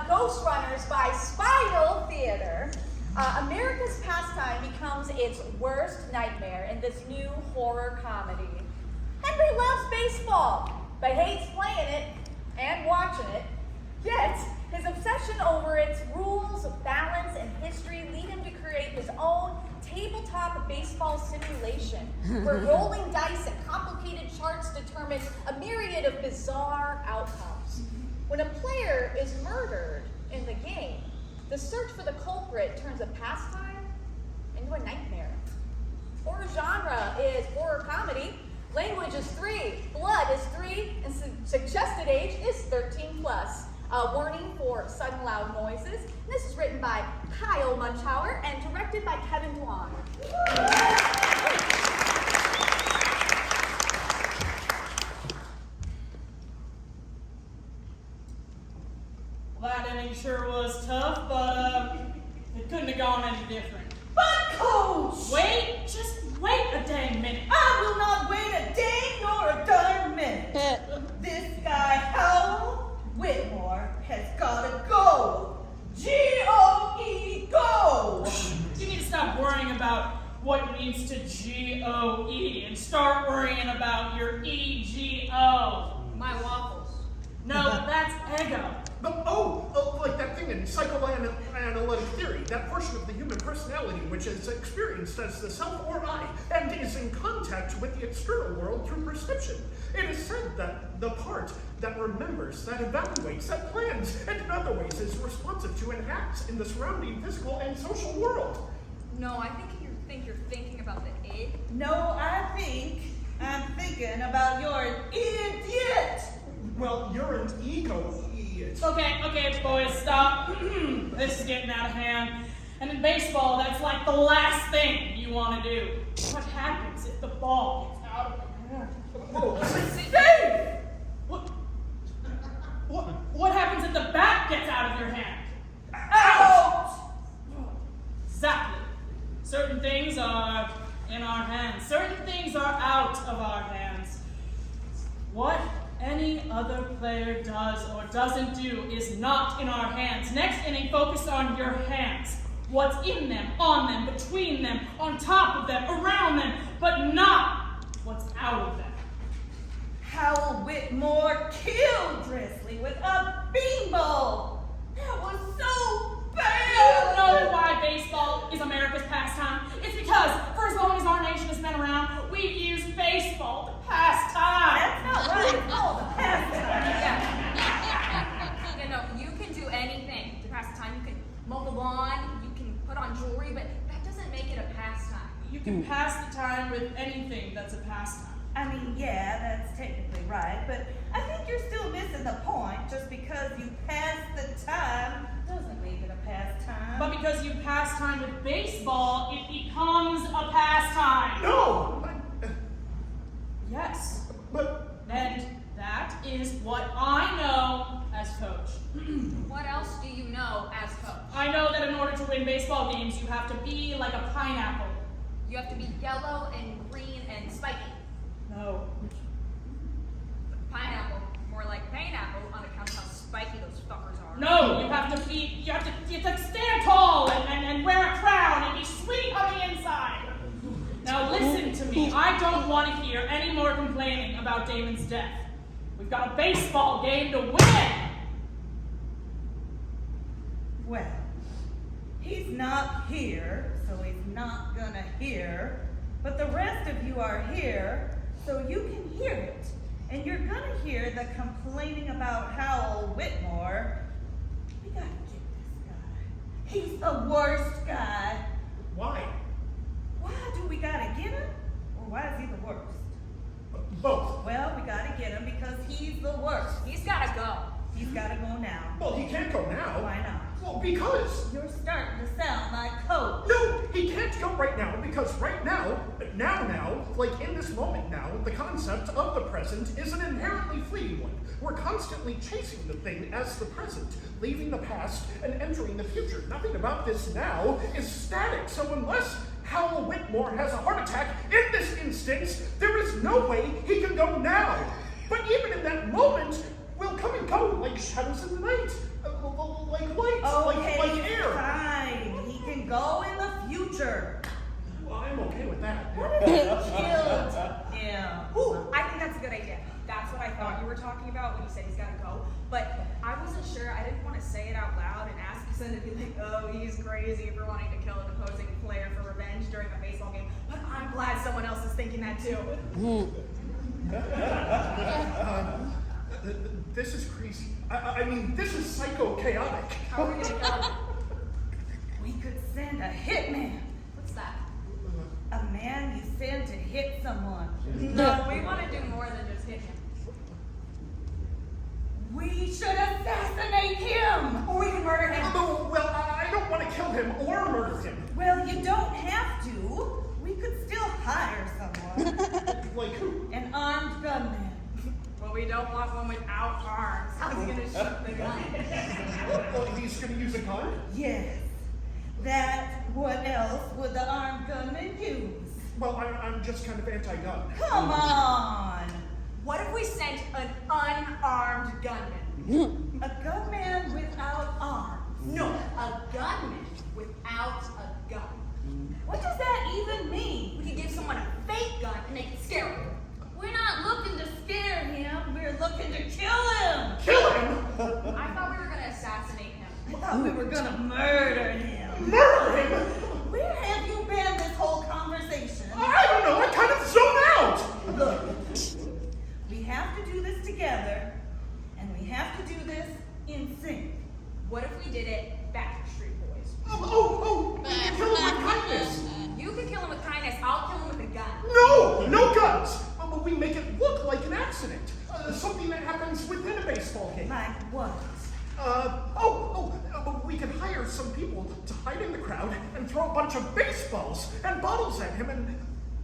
Ghostrunners by Spiral Theater. America's pastime becomes its worst nightmare in this new horror comedy. Henry loves baseball, but hates playing it and watching it. Yet, his obsession over its rules, balance, and history lead him to create his own tabletop baseball simulation, where rolling dice and complicated charts determine a myriad of bizarre outcomes. When a player is murdered in the game, the search for the culprit turns a pastime into a nightmare. Horror genre is horror comedy. Language is 3, blood is 3, and suggested age is 13 plus. Warning for sudden loud noises. This is written by Kyle Munchauer and directed by Kevin Dwan. Well, that inning sure was tough, but it couldn't have gone any different. But Coach! Wait, just wait a dang minute. I will not wait a dang nor a darn minute. This guy, Howell Whitmore, has gotta go. G-O-E, go! You need to stop worrying about what leads to G-O-E and start worrying about your E-G-O. My waffles. No, that's ego. Like that thing in psychoanalytic theory, that portion of the human personality which is experienced as the self or I, and is in contact with the external world through perception. It is said that the part that remembers, that evaluates, that plans, and in other ways is responsive to and acts in the surrounding physical and social world. No, I think you're thinking about the egg. No, I'm thinking about your idiot. Well, you're an ego idiot. Okay, boys, stop. This is getting out of hand. And in baseball, that's like the last thing you want to do. What happens if the ball gets out of your hand? Dave! What happens if the bat gets out of your hand? Out! Exactly. Certain things are in our hands. Certain things are out of our hands. What any other player does or doesn't do is not in our hands. Next inning, focus on your hands. What's in them, on them, between them, on top of them, around them, but not what's out of them. Howell Whitmore killed Drisley with a beanball. That was so bad. You know why baseball is America's pastime? It's because for as long as our nation has been around, we've used baseball to pass time. That's not right. It's called a pastime. Yeah. You can do anything to pass the time. You can mow the lawn, you can put on jewelry, but that doesn't make it a pastime. You can pass the time with anything that's a pastime. I mean, yeah, that's technically right, but I think you're still missing the point. Just because you pass the time doesn't make it a pastime. But because you pass time with baseball, it becomes a pastime. No! Yes. But And that is what I know as coach. What else do you know as coach? I know that in order to win baseball games, you have to be like a pineapple. You have to be yellow and green and spiky. No. Pineapple, more like pineapple on account of how spiky those fuckers are. No, you have to stand tall and wear a crown and be sweet on the inside. Now listen to me. I don't want to hear any more complaining about Damon's death. We've got a baseball game to win. Well, he's not here, so he's not gonna hear. But the rest of you are here, so you can hear it. And you're gonna hear the complaining about Howell Whitmore. We gotta get this guy. He's the worst guy. why? Why do we gotta get him? Or why is he the worst? Both. Well, we gotta get him because he's the worst. He's gotta go. He's gotta go now. Well, he can't go now. Why not? Well, because. You're starting to sound like Coach. No, he can't go right now because right now, like in this moment now, the concept of the present is an inherently fleeting one. We're constantly chasing the thing as the present, leaving the past and entering the future. Nothing about this now is static, so unless Howell Whitmore has a heart attack in this instance, there is no way he can go now. But even in that moment, we'll come and go like shadows in the night. like lights, Okay, like air. fine. He can go in the future. Well, I'm okay with that. What if he killed him? Ooh, I think that's a good idea. That's what I thought you were talking about when you said he's got to go. But I wasn't sure. I didn't want to say it out loud and ask someone to be like, oh, he's crazy for wanting to kill an opposing player for revenge during a baseball game. But I'm glad someone else is thinking that too. This is crazy. I mean, this is psycho-chaotic. How are we going to go? We could send a hitman. What's that? A man you send to hit someone. No, we want to do more than just hit him. We should assassinate him. Or we can murder him. Well, I don't want to kill him or murder him. Well, you don't have to. We could still hire someone. Like who? An armed gunman. Well, we don't want one without arms. How's he going to shoot the gun? Well, he's going to use a gun? Yes. What else would the armed gunman use? Well, I'm just kind of anti-gun. Come on. What if we sent an unarmed gunman? A gunman without arms. No, a gunman without a gun. What does that even mean? We could give someone a fake gun and make it scary. We're not looking to scare him. We're looking to kill him. Kill him? I thought we were going to assassinate him. I thought we were going to murder him. Murder him? Where have you been this whole conversation? I don't know. I kind of zoned out. Look, we have to do this together, and we have to do this in sync. What if we did it Backstreet Boys? Oh, we can kill him with kindness. You can kill him with kindness. I'll kill him with a gun. No guns. But we make it look like an accident. Something that happens within a baseball game. Like what? We can hire some people to hide in the crowd and throw a bunch of baseballs and bottles at him. And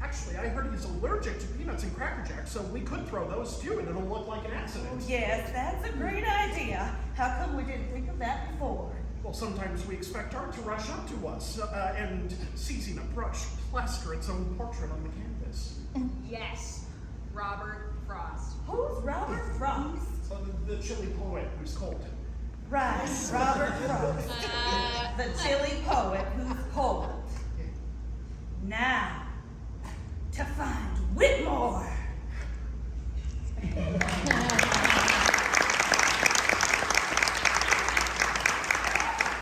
actually, I heard he's allergic to peanuts and Cracker Jacks, so we could throw those too, and it'll look like an accident. Yes, that's a great idea. How come we didn't think of that before? Well, sometimes we expect art to rush up to us, and seizing a brush, plaster its own portrait on the canvas. Yes, Robert Frost. Who's Robert Frost? The chilly poet who's cold. Right, Robert Frost. The chilly poet who's cold.